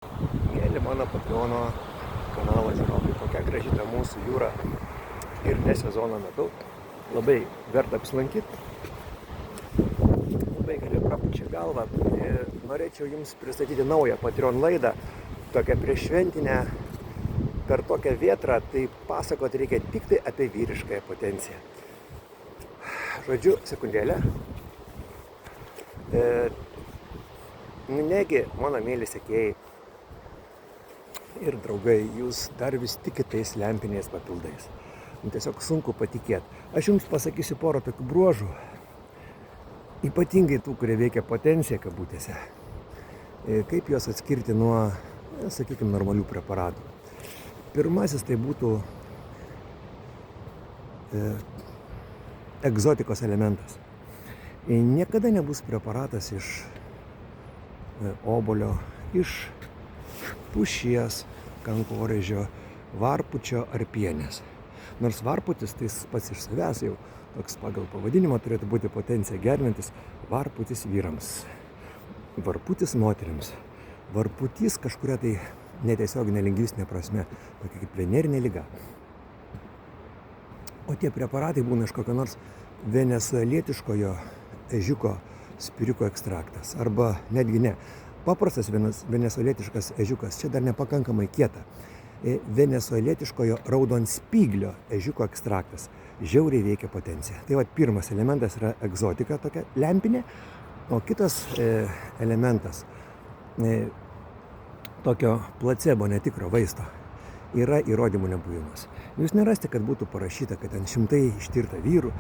Mėly mano Patreono kanalo žiūrovai, kokia graži ta mūsų jūra ir ne sezono metu. Labai verta apsilankyti, labai gerai prapučia galvą. Norėčiau Jums pristatyti naują Patreon laidą, tokią prieššventinę, per tokią vėtrą, tai pasakoti reikia tik tai apie vyriškąją potenciją. Žodžiu, sekundėlę. Negi, mano mėly sekėjai ir draugai, jūs dar vis tikite tais lempiniais papildais. Tiesiog sunku patikėti. Aš jums pasakysiu porą tokių bruožų, ypatingai tų, kurie veikia potenciją kabutėse. Kaip juos atskirti nuo, sakykime, normalių preparatų. Pirmasis tai būtų egzotikos elementas. Niekada nebus preparatas iš obolio, iš pušies, kankorėžio, varpučio ar pienės. Nors varputis tai pats iš savęs jau toks pagal pavadinimą turėtų būti potenciją gerinantis varputis vyrams, varputis moteriams. Varputys kažkuria tai netiesioginė lingvistinė prasme, tokia kaip venerinė liga. O tie preparatai būna iš kokio nors venesuelietiškojo ežiuko spiriuko ekstraktas. Arba netgi ne. Paprastas venesuelietiškas ežiukas, čia dar nepakankamai kieta. Venesuelietiškojo raudonspyglio ežiuko ekstraktas. Žiauriai veikia potenciją. Tai va, pirmas elementas yra egzotika, tokia lempinė. O kitas elementas tokio placebo netikro vaisto yra įrodymų nebuvimas. Jūs nerasti, kad būtų parašyta, kad ten šimtai ištirta vyrų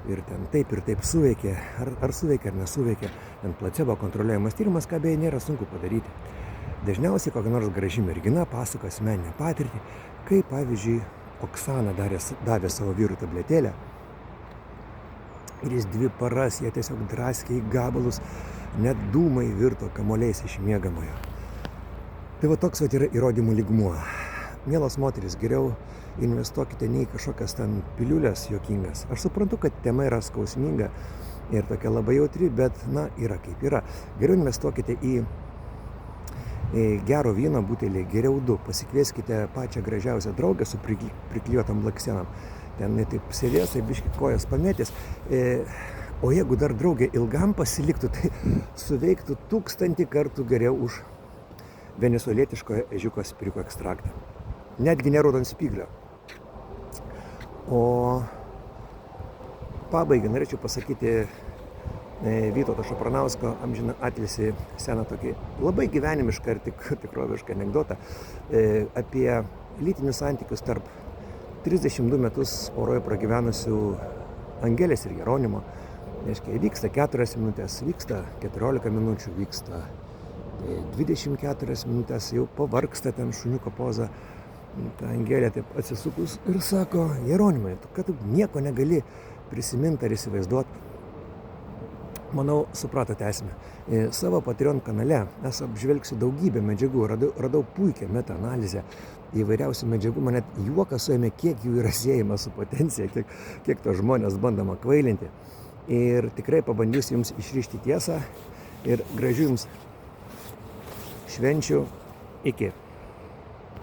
ir ten taip ir taip suveikė, ar suveikė, ar nesuveikė. Ten placebo kontroliuojamas tyrimas, ką beje nėra sunku padaryti. Dažniausiai kokia nors graži mergina pasako asmeninę patirtį, kai pavyzdžiui Oksana davė savo vyrų tabletėlę ir jis 2 paras jie tiesiog draskė į gabalus, net dūmai virto kamuoliais iš miegamojo. Tai va toks yra įrodymų lygmuo. Mielos moterys, geriau investuokite ne į kažkokias ten piliulės juokingas. Aš suprantu, kad tema yra skausminga ir tokia labai jautri, bet na, yra kaip yra. Geriau investuokite į gero vyno butelį, geriau 2. Pasikvieskite pačią gražiausią draugę su priklijuotam blakstienam. Ten taip sėdės, tai biški kojas pamėtės. O jeigu dar draugė ilgam pasiliktų, tai suveiktų 1000 kartų geriau už venesuelietiškojo ežiuko spiriuko ekstraktą. Netgi ne raudonspyglio. O pabaigai norėčiau pasakyti Vytauto Šapranausko amžiną atilsį seną tokį labai gyvenimišką ir tikrovišką anekdotą apie lytinius santykius tarp 32 metus poroje pragyvenusių Angelės ir Jeronimo. Reiškia, vyksta 4 minutės, vyksta 14 minučių, vyksta 24 minutės, jau pavargsta ten šuniuko poza. Ta Angelė taip atsisukus ir sako: Jeronimai, kad tu nieko negali prisiminti ar įsivaizduoti. Manau, supratote esmę. Savo Patreon kanale aš apžvelgsiu daugybę medžiagų, radau puikią metaanalizę įvairiausių medžiagų, man net juokas suėmė, kiek jų yra siejama su potencija, kiek to žmonės bandoma kvailinti. Ir tikrai pabandysiu jums išrišti tiesą ir gražių jums švenčių. Iki.